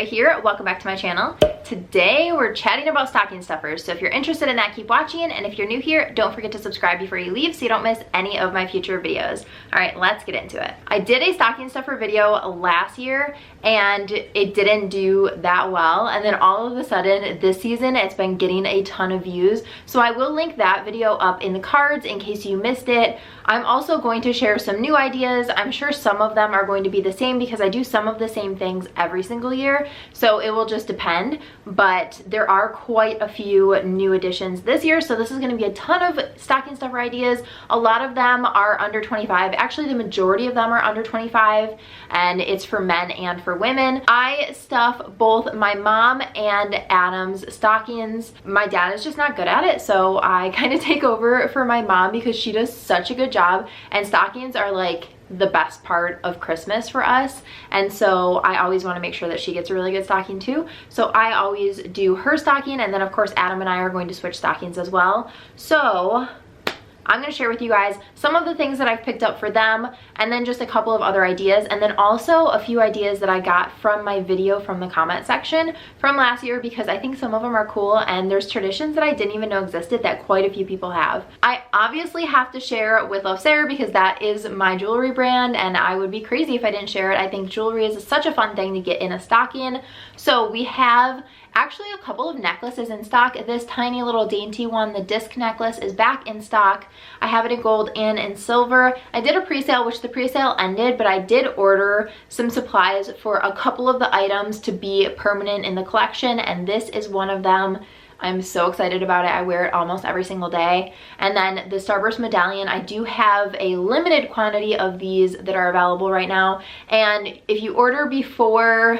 Sara here. Welcome back to my channel. Today we're chatting about stocking stuffers. So if you're interested in that, keep watching. And if you're new here, don't forget to subscribe before you leave so you don't miss any of my future videos. All right, let's get into it. I did a stocking stuffer video last year and it didn't do that well. And then all of a sudden this season, it's been getting a ton of views. So I will link that video up in the cards in case you missed it. I'm also going to share some new ideas. I'm sure some of them are going to be the same because I do some of the same things every single year. So it will just depend. But there are quite a few new additions this year. So this is going to be a ton of stocking stuffer ideas. A lot of them are under 25. Actually, the majority of them are under 25. And it's for men and for women. I stuff both my mom and Adam's stockings. My dad is just not good at it. So I kind of take over for my mom because she does such a good job, and stockings are like the best part of Christmas for us, and so I always want to make sure that she gets a really good stocking too. So I always do her stocking, and then of course Adam and I are going to switch stockings as well. So I'm going to share with you guys some of the things that I've picked up for them, and then just a couple of other ideas, and then also a few ideas that I got from my video from the comment section from last year, because I think some of them are cool, and there's traditions that I didn't even know existed that quite a few people have. I obviously have to share with Love Sara because that is my jewelry brand, and I would be crazy if I didn't share it. I think jewelry is such a fun thing to get in a stocking. So we have actually a couple of necklaces in stock. This tiny little dainty one, the disc necklace, is back in stock. I have it in gold and in silver. I did a pre-sale, which the pre-sale ended, but I did order some supplies for a couple of the items to be permanent in the collection, and this is one of them. I'm so excited about it. I wear it almost every single day. And then the Starburst medallion, I do have a limited quantity of these that are available right now. And if you order before,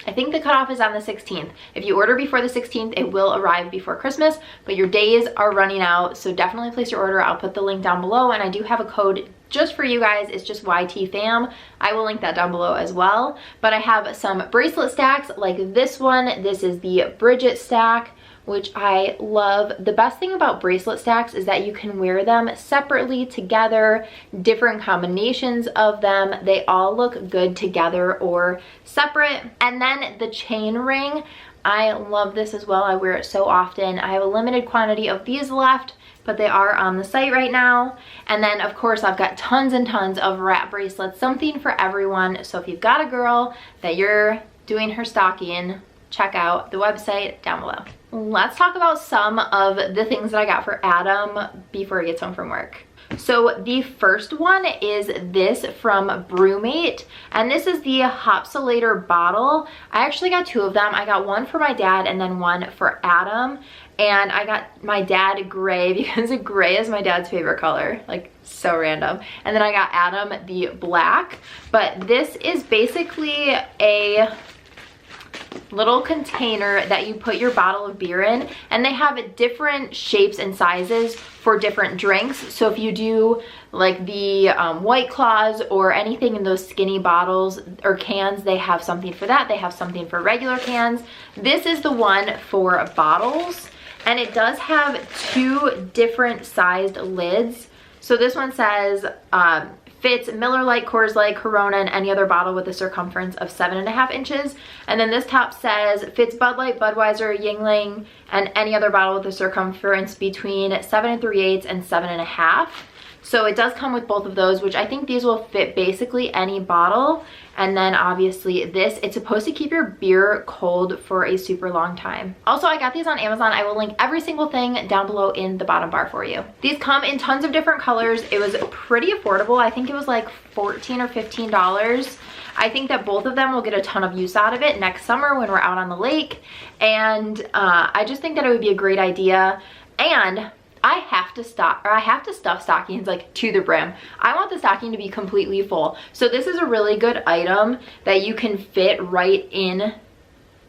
I think the cutoff is on the 16th. If you order before the 16th, it will arrive before Christmas, but your days are running out, so definitely place your order. I'll put the link down below, and I do have a code just for you guys. It's just YTFAM. I will link that down below as well. But I have some bracelet stacks like this one. This is the Bridget Stack, which I love. The best thing about bracelet stacks is that you can wear them separately, together, different combinations of them. They all look good together or separate. And then the chain ring, I love this as well. I wear it so often. I have a limited quantity of these left, but they are on the site right now. And then of course I've got tons and tons of wrap bracelets, something for everyone. So if you've got a girl that you're doing her stocking, check out the website down below. Let's talk about some of the things that I got for Adam before he gets home from work. So the first one is this from Brumate, and this is the Hopsulator bottle. I actually got two of them. I got one for my dad and then one for Adam. And I got my dad gray because gray is my dad's favorite color, like so random. And then I got Adam the black, but this is basically a little container that you put your bottle of beer in, and they have different shapes and sizes for different drinks. So if you do like the White Claws or anything in those skinny bottles or cans, they have something for that. They have something for regular cans. This is the one for bottles, and it does have two different sized lids. So this one says fits Miller Lite, Coors Light, Corona, and any other bottle with a circumference of 7.5 inches. And then this top says fits Bud Light, Budweiser, Yuengling, and any other bottle with a circumference between 7 3/8 and 7.5. So it does come with both of those, which I think these will fit basically any bottle. And then obviously this, it's supposed to keep your beer cold for a super long time. Also, I got these on Amazon. I will link every single thing down below in the bottom bar for you. These come in tons of different colors. It was pretty affordable. I think it was like $14 or $15. I think that both of them will get a ton of use out of it next summer when we're out on the lake. And I just think that it would be a great idea. And I have to stuff stockings like to the brim. I want the stocking to be completely full. So this is a really good item that you can fit right in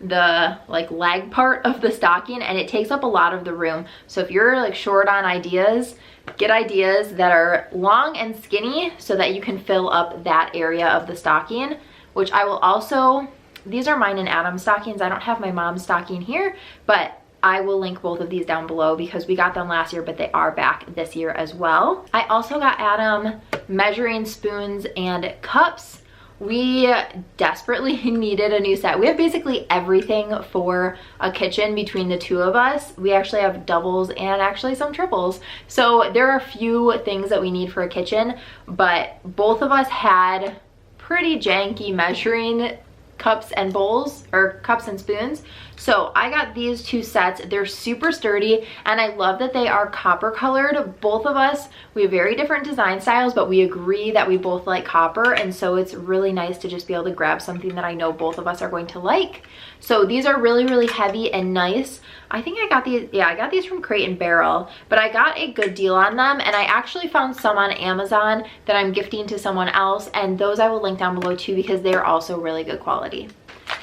the like leg part of the stocking, and it takes up a lot of the room. So if you're like short on ideas, get ideas that are long and skinny so that you can fill up that area of the stocking, which I will also, these are mine and Adam's stockings. I don't have my mom's stocking here, but I will link both of these down below because we got them last year, but they are back this year as well. I also got Adam measuring spoons and cups. we desperately needed a new set. We have basically everything for a kitchen between the two of us. We actually have doubles and actually some triples. So there are a few things that we need for a kitchen, but both of us had pretty janky measuring cups and bowls, or cups and spoons. So I got these two sets. They're super sturdy and I love that they are copper colored. Both of us, we have very different design styles, but we agree that we both like copper, and so it's really nice to just be able to grab something that I know both of us are going to like. So these are really, really heavy and nice. I think I got these, yeah, I got these from Crate & Barrel, but I got a good deal on them, and I actually found some on Amazon that I'm gifting to someone else, and those I will link down below too because they're also really good quality.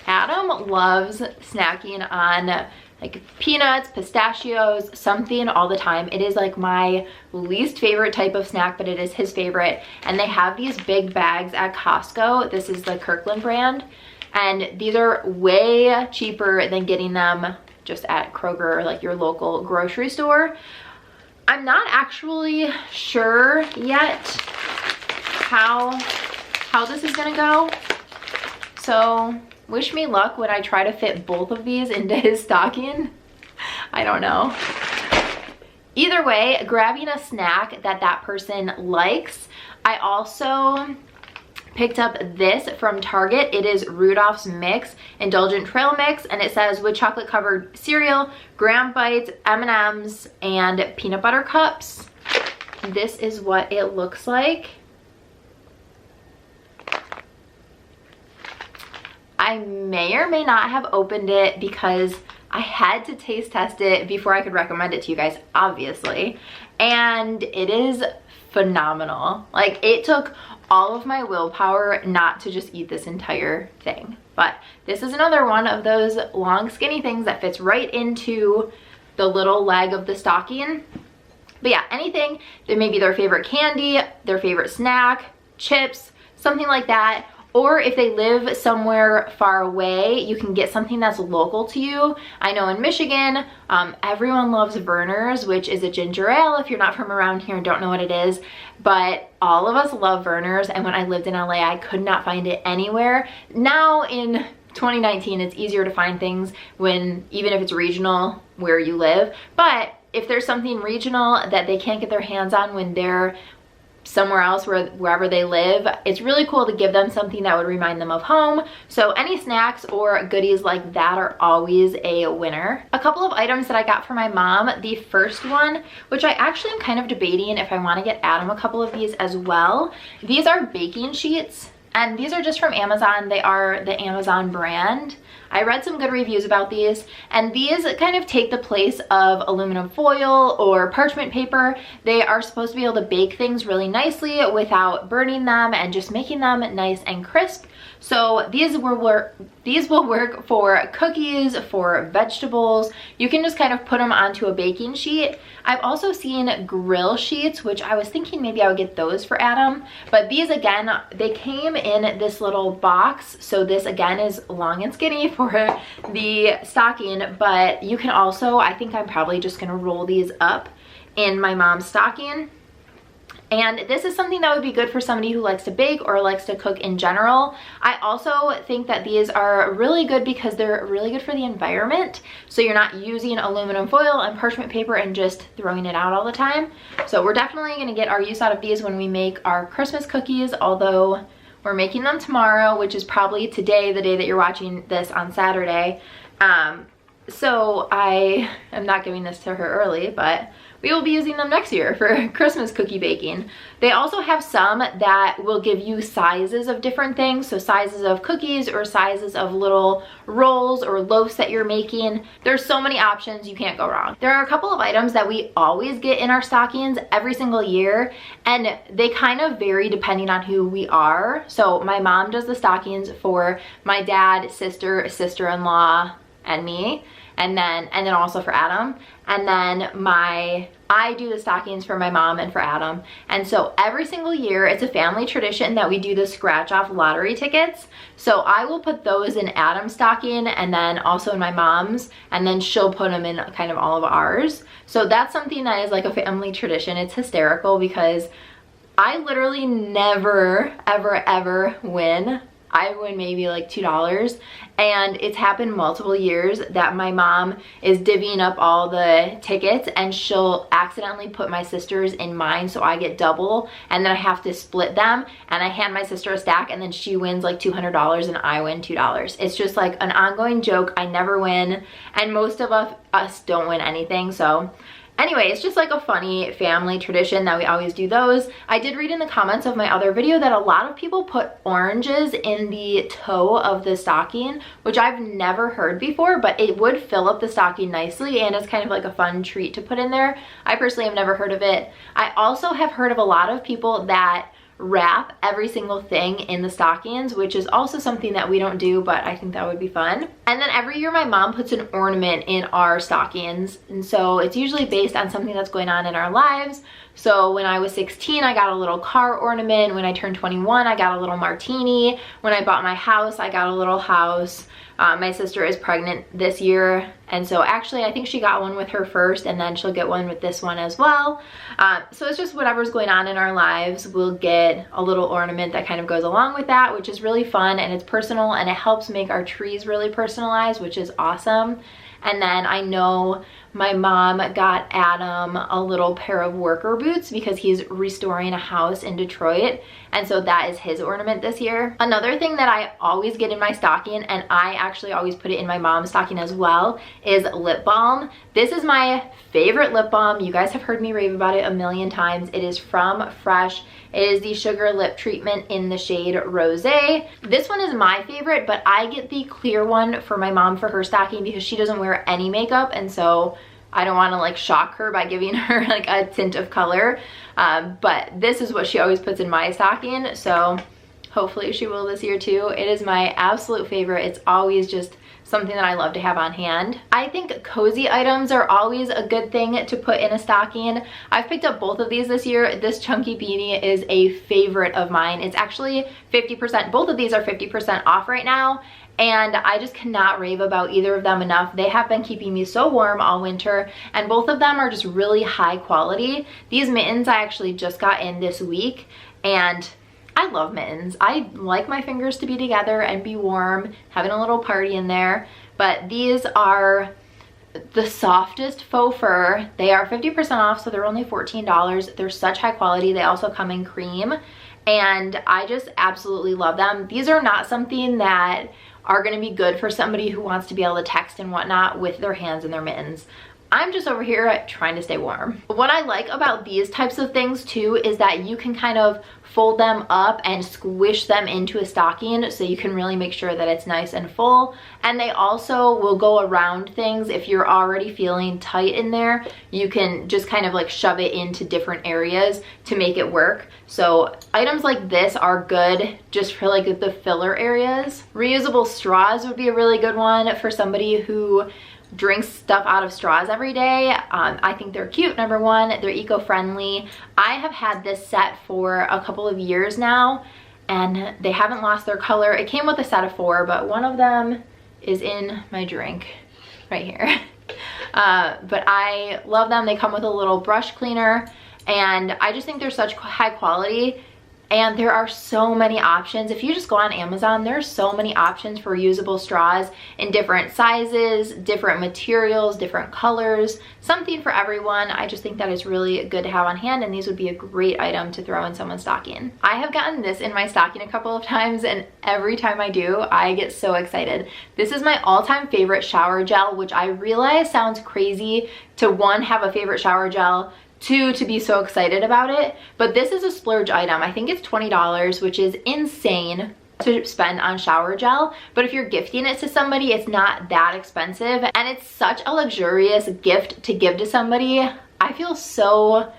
Adam loves snacking on like peanuts, pistachios, something all the time. It is like my least favorite type of snack, but it is his favorite. And they have these big bags at Costco. This is the Kirkland brand. And these are way cheaper than getting them just at Kroger or like your local grocery store. I'm not actually sure yet how this is gonna go. So wish me luck when I try to fit both of these into his stocking. I don't know. Either way, grabbing a snack that that person likes. I also picked up this from Target. It is Rudolph's Mix Indulgent Trail Mix, and it says with chocolate covered cereal, graham bites, M&Ms, and peanut butter cups. This is what it looks like. I may or may not have opened it because I had to taste test it before I could recommend it to you guys, obviously. And it is phenomenal. Like, it took all of my willpower not to just eat this entire thing. But this is another one of those long skinny things that fits right into the little leg of the stocking. But yeah, anything that may be their favorite candy, their favorite snack, chips, something like that. Or if they live somewhere far away, you can get something that's local to you. I know in Michigan, everyone loves Vernors, which is a ginger ale if you're not from around here and don't know what it is. But all of us love Vernors, and when I lived in LA, I could not find it anywhere. Now in 2019, it's easier to find things when, even if it's regional where you live. But if there's something regional that they can't get their hands on when they're somewhere else, wherever they live, it's really cool to give them something that would remind them of home. So any snacks or goodies like that are always a winner. A couple of items that I got for my mom. The first one, which I actually am kind of debating if I want to get Adam a couple of these as well. These are baking sheets, and these are just from Amazon. They are the Amazon brand. I read some good reviews about these, and these kind of take the place of aluminum foil or parchment paper. They are supposed to be able to bake things really nicely without burning them and just making them nice and crisp. So these will work for cookies, for vegetables. You can just kind of put them onto a baking sheet. I've also seen grill sheets, which I was thinking maybe I would get those for Adam. But these, again, they came in this little box. So this, again, is long and skinny for the stocking. But you can also, I think I'm probably just going to roll these up in my mom's stocking. And this is something that would be good for somebody who likes to bake or likes to cook in general. I also think that these are really good because they're really good for the environment. So you're not using aluminum foil and parchment paper and just throwing it out all the time. So we're definitely going to get our use out of these when we make our Christmas cookies, although we're making them tomorrow, which is probably today, the day that you're watching this on Saturday. So I am not giving this to her early, but we will be using them next year for Christmas cookie baking. They also have some that will give you sizes of different things. So sizes of cookies or sizes of little rolls or loaves that you're making. There's so many options, you can't go wrong. There are a couple of items that we always get in our stockings every single year, and they kind of vary depending on who we are. So my mom does the stockings for my dad, sister, sister-in-law, and me. And then also for Adam. And then I do the stockings for my mom and for Adam. And so every single year, it's a family tradition that we do the scratch off lottery tickets. So I will put those in Adam's stocking and then also in my mom's, and then she'll put them in kind of all of ours. So that's something that is like a family tradition. It's hysterical because I literally never, ever, ever win I win maybe like $2. And it's happened multiple years that my mom is divvying up all the tickets and she'll accidentally put my sister's in mine, so I get double, and then I have to split them, and I hand my sister a stack, and then she wins like $200 and I win $2. It's just like an ongoing joke. I never win, and most of us don't win anything. So anyway, it's just like a funny family tradition that we always do those. I did read in the comments of my other video that a lot of people put oranges in the toe of the stocking, which I've never heard before, but it would fill up the stocking nicely, and it's kind of like a fun treat to put in there. I personally have never heard of it. I also have heard of a lot of people that wrap every single thing in the stockings, which is also something that we don't do, but I think that would be fun. And then every year my mom puts an ornament in our stockings, and so it's usually based on something that's going on in our lives. So when I was 16, I got a little car ornament. When I turned 21, I got a little martini. When I bought my house, I got a little house. My sister is pregnant this year, and so actually I think she got one with her first, and then she'll get one with this one as well. So it's just whatever's going on in our lives, we'll get a little ornament that kind of goes along with that, which is really fun, and it's personal, and it helps make our trees really personalized, which is awesome. And then I know my mom got Adam a little pair of worker boots because he's restoring a house in Detroit, and so that is his ornament this year. Another thing that I always get in my stocking, and I actually always put it in my mom's stocking as well, is lip balm. This is my favorite lip balm. You guys have heard me rave about it a million times. It is from Fresh. It is the Sugar Lip Treatment in the shade Rosé. This one is my favorite, but I get the clear one for my mom for her stocking because she doesn't wear any makeup, and so I don't want to like shock her by giving her like a tint of color. But this is what she always puts in my stocking, so hopefully she will this year too. It is my absolute favorite. It's always just something that I love to have on hand. I think cozy items are always a good thing to put in a stocking. I've picked up both of these this year. This chunky beanie is a favorite of mine. It's actually 50%, both of these are 50% off right now, and I just cannot rave about either of them enough. They have been keeping me so warm all winter, and both of them are just really high quality. These mittens I actually just got in this week, and I love mittens. I like my fingers to be together and be warm, having a little party in there. But these are the softest faux fur. They are 50% off, so they're only $14. They're such high quality. They also come in cream, and I just absolutely love them. These are not something that are gonna be good for somebody who wants to be able to text and whatnot with their hands in their mittens. I'm just over here trying to stay warm. What I like about these types of things too is that you can kind of fold them up and squish them into a stocking, so you can really make sure that it's nice and full. And they also will go around things. If you're already feeling tight in there, you can just kind of like shove it into different areas to make it work. So items like this are good just for like the filler areas. Reusable straws would be a really good one for somebody who drinks stuff out of straws every day. I think they're cute, number one. They're eco-friendly. I have had this set for a couple of years now, and they haven't lost their color. It came with a set of 4, but one of them is in my drink right here. But I love them. They come with a little brush cleaner, and I just think they're such high quality. And there are so many options. If you just go on Amazon, there's so many options for reusable straws in different sizes, different materials, different colors, something for everyone. I just think that is really good to have on hand, and these would be a great item to throw in someone's stocking. I have gotten this in my stocking a couple of times, and every time I do, I get so excited. This is my all-time favorite shower gel, which I realize sounds crazy to one, have a favorite shower gel, 2, to be so excited about it, but this is a splurge item. I think it's $20, which is insane to spend on shower gel, but if you're gifting it to somebody, it's not that expensive, and it's such a luxurious gift to give to somebody. I feel so,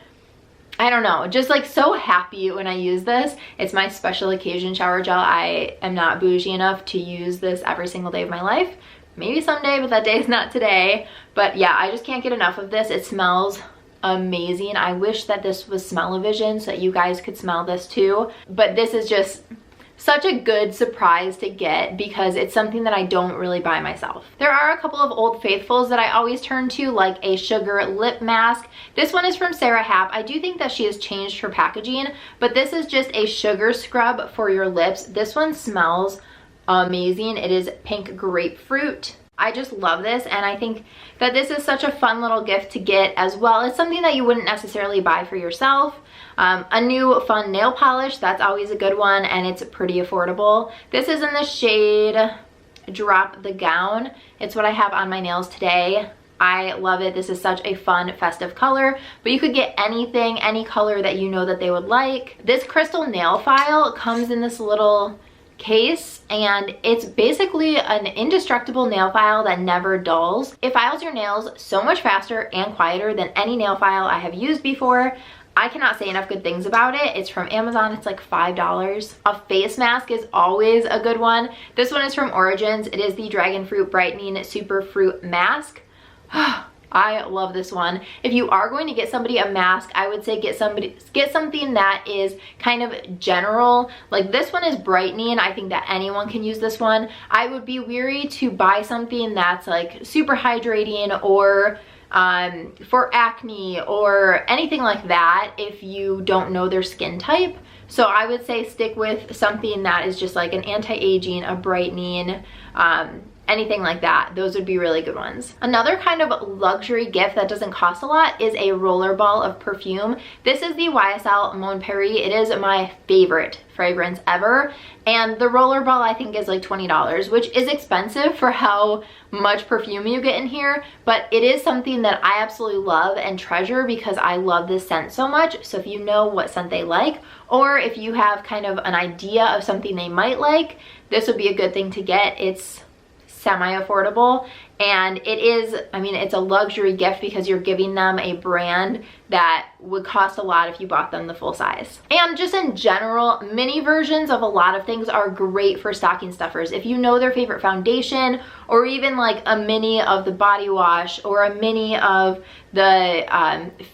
I don't know, just like so happy when I use this. It's my special occasion shower gel. I am not bougie enough to use this every single day of my life. Maybe someday, but that day is not today. But yeah, I just can't get enough of this. It smells amazing. I wish that this was smell-o-vision so that you guys could smell this too, but this is just such a good surprise to get because it's something that I don't really buy myself. There are a couple of old faithfuls that I always turn to, like a sugar lip mask. This one is from Sara Happ. I do think that she has changed her packaging, but this is just a sugar scrub for your lips. This one smells amazing. It is pink grapefruit. I just love this, and I think that this is such a fun little gift to get as well. It's something that you wouldn't necessarily buy for yourself. A new fun nail polish, that's always a good one, and it's pretty affordable. This is in the shade Drop the Gown. It's what I have on my nails today. I love it. This is such a fun festive color, but you could get anything, any color that you know that they would like. This crystal nail file comes in this little case, and it's basically an indestructible nail file that never dulls. It files your nails so much faster and quieter than any nail file I have used before. I cannot say enough good things about it. It's from Amazon. It's like $5. A face mask is always a good one. This one is from Origins. It is the Dragon Fruit Brightening Superfruit Mask. I love this one. If you are going to get somebody a mask, I would say get something that is kind of general. Like this one is brightening. I think that anyone can use this one. I would be weary to buy something that's like super hydrating or for acne or anything like that if you don't know their skin type. So I would say stick with something that is just like an anti-aging, a brightening, anything like that. Those would be really good ones. Another kind of luxury gift that doesn't cost a lot is a rollerball of perfume. This is the YSL Mon Paris. It is my favorite fragrance ever, and the rollerball I think is like $20, which is expensive for how much perfume you get in here, but it is something that I absolutely love and treasure because I love this scent so much. So if you know what scent they like, or if you have kind of an idea of something they might like, this would be a good thing to get. It's semi-affordable, and it is, I mean, it's a luxury gift because you're giving them a brand that would cost a lot if you bought them the full size. And just in general, mini versions of a lot of things are great for stocking stuffers. If you know their favorite foundation, or even like a mini of the body wash, or a mini of the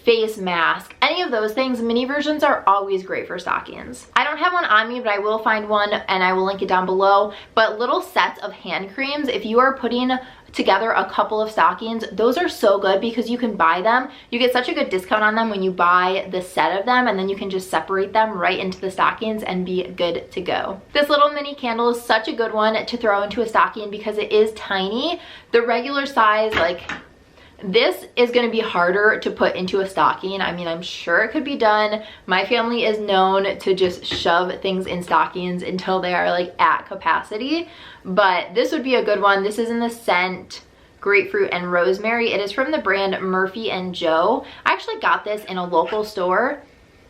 face mask, any of those things, mini versions are always great for stockings. I don't have one on me, but I will find one and I will link it down below. But little sets of hand creams, if you are putting together a couple of stockings, those are so good because you can buy them. You get such a good discount on them when you buy the set of them, and then you can just separate them right into the stockings and be good to go. This little mini candle is such a good one to throw into a stocking because it is tiny. The regular size, like this is going to be harder to put into a stocking. I mean, I'm sure it could be done. My family is known to just shove things in stockings until they are like at capacity, but this would be a good one. This is in the scent Grapefruit and Rosemary. It is from the brand Murphy and Joe. I actually got this in a local store,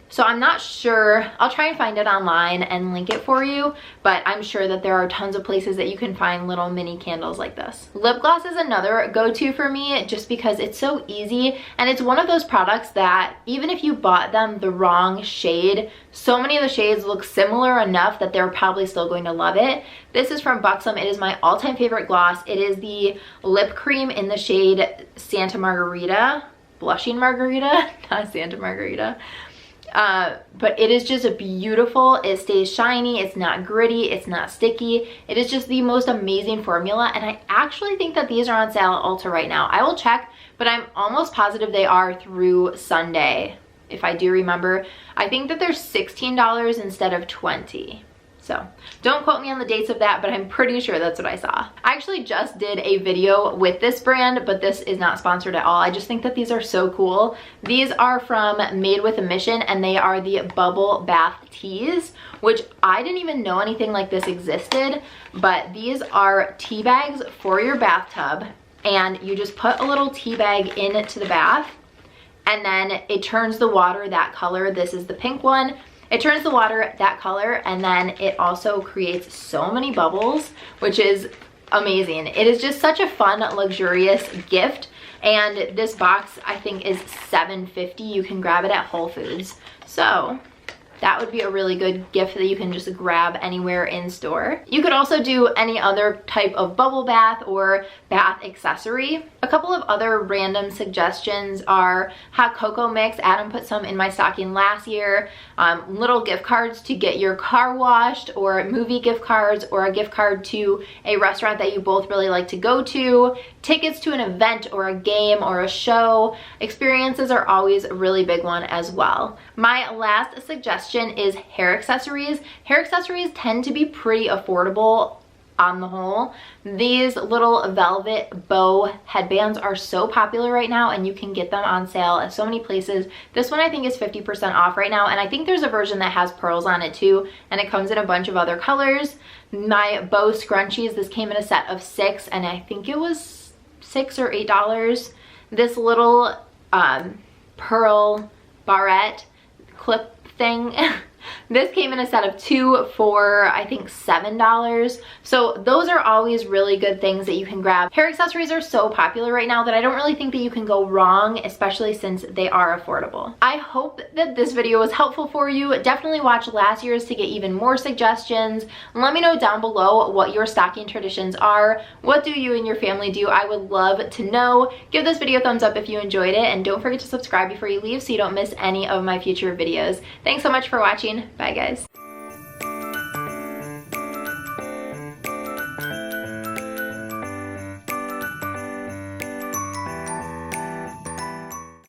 so I'm not sure. I'll try and find it online and link it for you, but I'm sure that there are tons of places that you can find little mini candles like this. Lip gloss is another go-to for me just because it's so easy, and it's one of those products that even if you bought them the wrong shade, so many of the shades look similar enough that they're probably still going to love it. This is from Buxom. It is my all-time favorite gloss. It is the lip cream in the shade Santa Margarita, Blushing Margarita, not Santa Margarita. But it is just beautiful. It stays shiny. It's not gritty. It's not sticky. It is just the most amazing formula. And I actually think that these are on sale at Ulta right now. I will check, but I'm almost positive they are through Sunday. If I do remember, I think that they're $16 instead of $20. So don't quote me on the dates of that, but I'm pretty sure that's what I saw. I actually just did a video with this brand, but this is not sponsored at all. I just think that these are so cool. These are from Made with a Mission, and they are the Bubble Bath Teas, which I didn't even know anything like this existed, but these are tea bags for your bathtub, and you just put a little tea bag into the bath, and then it turns the water that color. This is the pink one. It turns the water that color, and then it also creates so many bubbles, which is amazing. It is just such a fun, luxurious gift, and this box I think is $7.50. You can grab it at Whole Foods. So that would be a really good gift that you can just grab anywhere in store. You could also do any other type of bubble bath or bath accessory. A couple of other random suggestions are hot cocoa mix. Adam put some in my stocking last year. Little gift cards to get your car washed, or movie gift cards, or a gift card to a restaurant that you both really like to go to. Tickets to an event or a game or a show. Experiences are always a really big one as well. My last suggestion is hair accessories. Hair accessories tend to be pretty affordable on the whole. These little velvet bow headbands are so popular right now, and you can get them on sale at so many places. This one I think is 50% off right now, and I think there's a version that has pearls on it too, and it comes in a bunch of other colors. My bow scrunchies, this came in a set of 6, and I think it was $6 or $8. This little pearl barrette clip thing this came in a set of 2 for I think $7. So those are always really good things that you can grab. Hair accessories are so popular right now that I don't really think that you can go wrong, especially since they are affordable. I hope that this video was helpful for you. Definitely watch last year's to get even more suggestions. Let me know down below what your stocking traditions are. What do you and your family do? I would love to know. Give this video a thumbs up if you enjoyed it, and don't forget to subscribe before you leave so you don't miss any of my future videos. Thanks so much for watching. Bye guys.